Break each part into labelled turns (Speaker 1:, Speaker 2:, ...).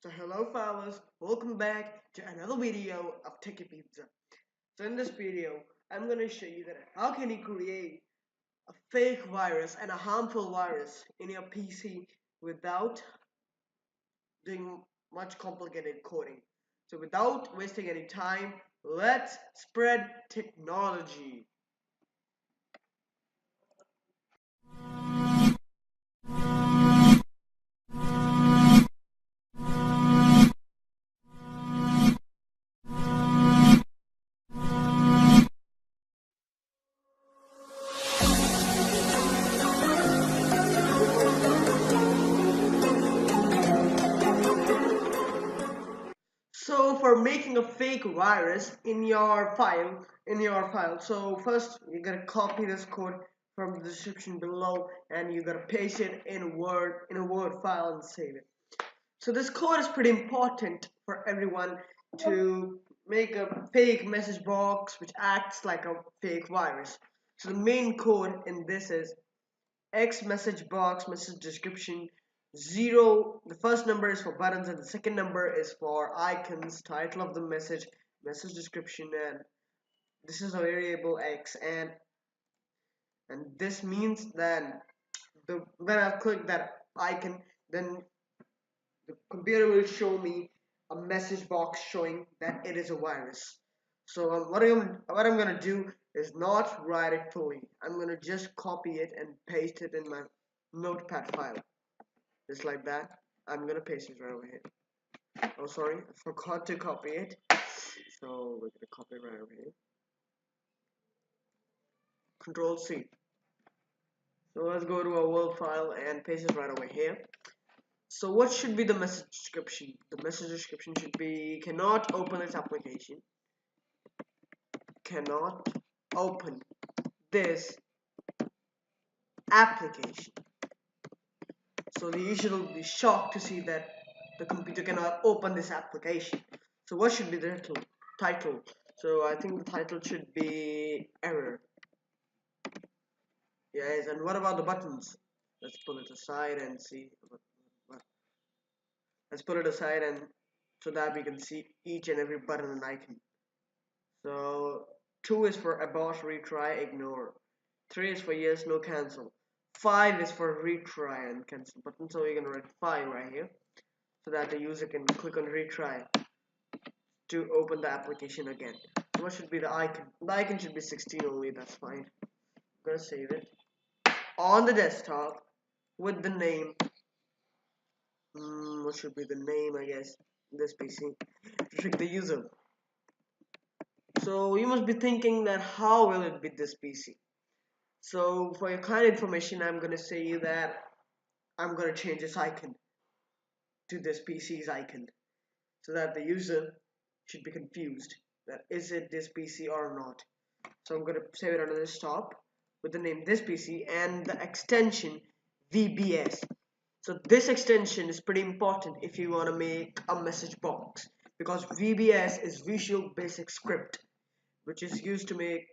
Speaker 1: So hello fellas, welcome back to another video of Techy Pizza. So in this video, I'm gonna show you that how can you create a fake virus and a harmful virus in your PC without doing much complicated coding. So without wasting any time, let's spread technology. So for making a fake virus in your file, so first you gotta copy this code from the description below and you gotta paste it in a Word file and save it. So this code is pretty important for everyone to make a fake message box which acts like a fake virus. So the main code in this is X MsgBox message description 0. The first number is for buttons and the second number is for icons, title of the message description, and this is a variable X, and this means that when I click that icon, then the computer will show me a message box showing that it is a virus. So what I'm gonna do is not write it fully. I'm gonna just copy it and paste it in my notepad file, just like that. I'm gonna paste it right over here. Oh, sorry, I forgot to copy it. So we're gonna copy it right over here. Control C. So let's go to our Word file and paste it right over here. So what should be the message description? The message description should be cannot open this application. Cannot open this application. So the user will be shocked to see that the computer cannot open this application. So what should be the title? So I think the title should be error. Yes, and what about the buttons? Let's pull it aside and see. Let's put it aside and so that we can see each and every button and icon. So 2 is for abort, retry, ignore. 3 is for yes, no, cancel. 5 is for retry and cancel button. So we're gonna write 5 right here so that the user can click on retry to open the application again. So what should be the icon? The icon should be 16 only. That's fine. I'm gonna save it on the desktop with the name. What should be the name? I guess this PC to trick the user. So you must be thinking that how will it be this PC? So for your kind information, I'm gonna say you that I'm gonna change this icon to this PC's icon so that the user should be confused that is it this PC or not. So I'm gonna save it on the desktop with the name this PC and the extension VBS. So this extension is pretty important if you want to make a message box because VBS is Visual Basic Script, which is used to make,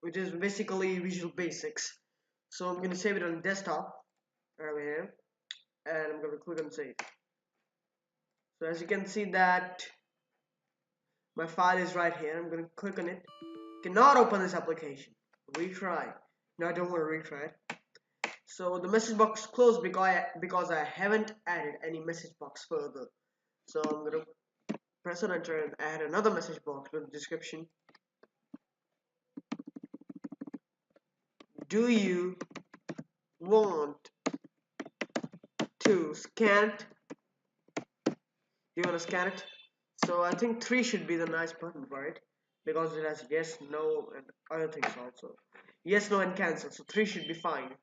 Speaker 1: which is basically Visual Basics. So I'm going to save it on desktop right over here, and I'm going to click on save. So as you can see that my file is right here. I'm going to click on it. Cannot open this application. Retry. No, I don't want to retry it. So the message box is closed because I haven't added any message box further. So I'm gonna press on enter and add another message box with the description. Do you want to scan it? Do you want to scan it? So I think 3 should be the nice button for it because it has yes, no, and other things also. Yes, no, and cancel. So 3 should be fine.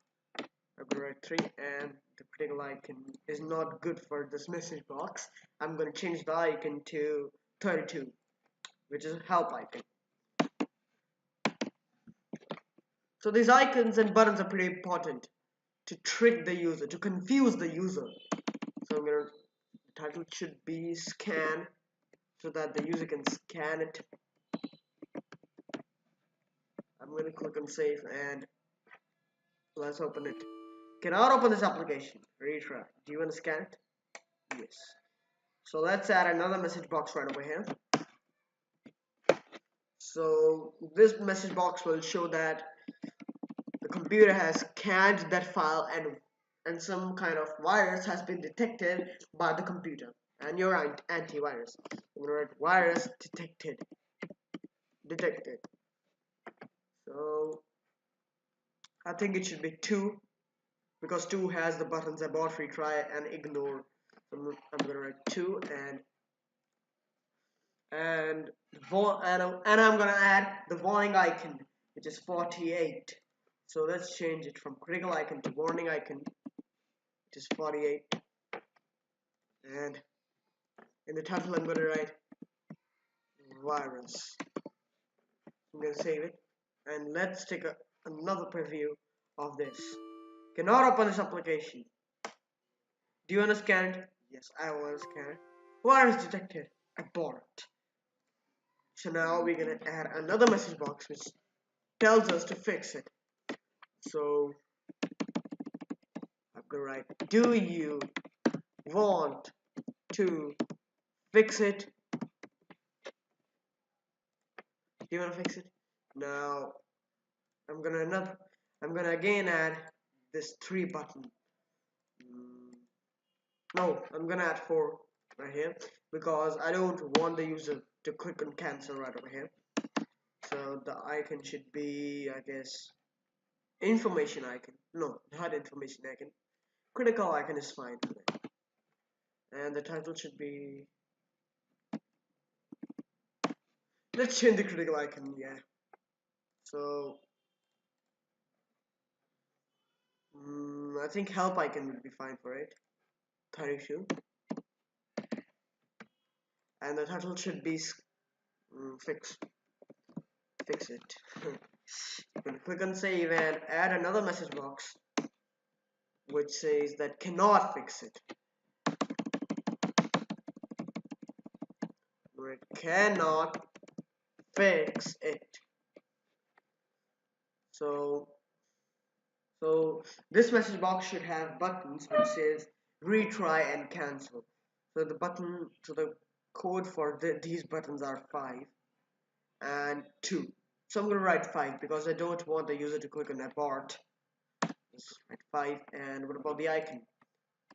Speaker 1: I'm gonna write 3, and the particular icon is not good for this message box. I'm gonna change the icon to 32, which is a help icon. So these icons and buttons are pretty important to trick the user, to confuse the user. So the title should be scan so that the user can scan it. I'm going to click on save and let's open it. Cannot open this application. Retry. Do you want to scan it? Yes. So let's add another message box right over here. So this message box will show that the computer has scanned that file and some kind of virus has been detected by the computer and your antivirus. I'm gonna write virus detected. So I think it should be 2 because 2 has the buttons abort, retry, and ignore. So I'm gonna write 2 and I'm gonna add the warning icon, which is 48. So let's change it from critical icon to warning icon, which is 48. And in the title, I'm gonna write virus. I'm gonna save it, and let's take another preview of this. Cannot open this application. Do you want to scan it? Yes, I want to scan it. Virus detected. Abort. So now we're gonna add another message box which tells us to fix it. So I'm gonna write, do you want to fix it? Do you want to fix it? Now I'm gonna again add this 3 button. No, I'm gonna add 4 right here because I don't want the user to click on cancel right over here. So the icon should be, I guess, information icon. No, not information icon. Critical icon is fine for it. And the title should be, let's change the critical icon, yeah. So I think help icon would be fine for it. 32. And the title should be fix it. I'm gonna click on save and add another message box which says that cannot fix it. It cannot fix it. So this message box should have buttons which says retry and cancel. So the code for these buttons are 5 and 2. So I'm gonna write 5 because I don't want the user to click on abort. Let's write 5. And what about the icon?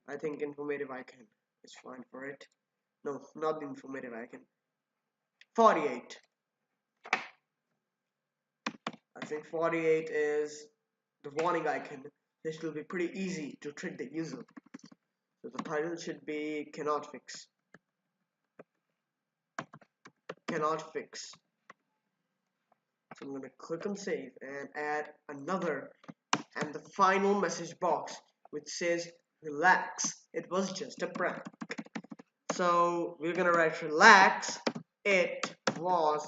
Speaker 1: I think informative icon is fine for it. No, not the informative icon. 48. I think 48 is the warning icon. This will be pretty easy to trick the user. So the title should be cannot fix. Cannot fix. So I'm gonna click on save and add another and the final message box which says relax, it was just a prank. So we're gonna write relax, it was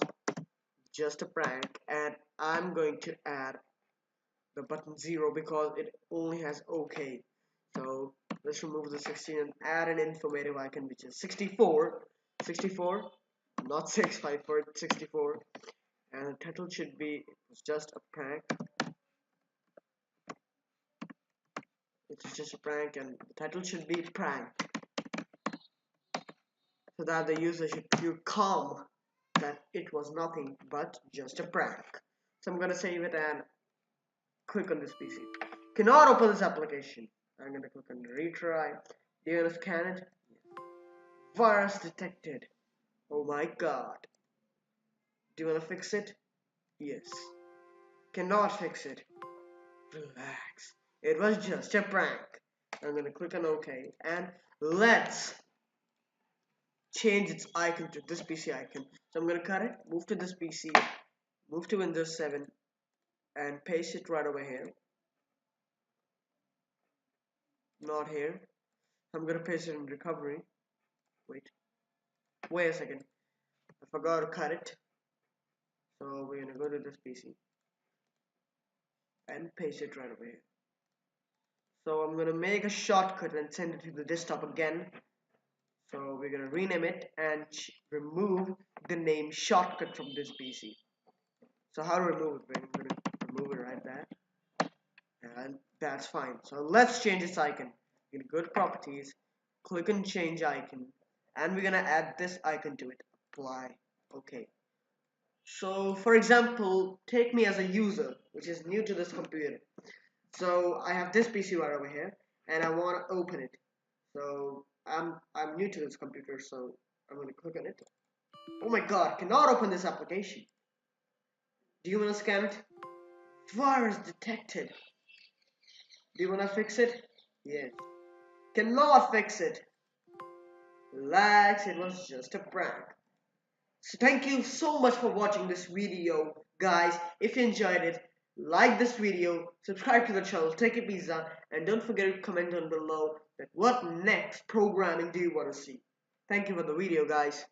Speaker 1: just a prank, and I'm going to add the button 0 because it only has OK. So let's remove the 16 and add an informative icon which is 64, not 654, 64, and the title should be it's just a prank. It's just a prank, and the title should be prank, so that the user should feel calm that it was nothing but just a prank. So I'm gonna save it and click on this PC. Cannot open this application. I'm gonna click on retry. Do you wanna scan it? Virus detected. Oh my god. Do you wanna fix it? Yes. Cannot fix it. Relax. It was just a prank. I'm gonna click on OK and let's change its icon to this PC icon. So I'm gonna cut it, move to this PC, move to Windows 7 and paste it right over here. Not here. I'm gonna paste it in recovery. Wait a second. I forgot to cut it. So we're gonna go to this PC and paste it right over here. So I'm gonna make a shortcut and send it to the desktop again. So we're gonna rename it and remove the name shortcut from this PC. So how to remove it? We're gonna remove it right there, and that's fine. So let's change this icon. We're gonna go to properties, click on change icon, and we're gonna add this icon to it. Apply. Okay. So for example, take me as a user which is new to this computer. So I have this PC right over here and I want to open it. So I'm new to this computer, so I'm gonna click on it. Oh my god, cannot open this application. Do you wanna scan it? Virus detected. Do you wanna fix it? Yes. Cannot fix it. Relax, it was just a prank. So thank you so much for watching this video, guys. If you enjoyed it, like this video, subscribe to the channel Techy Pizza, and don't forget to comment down below that what next programming do you want to see. Thank you for the video, guys.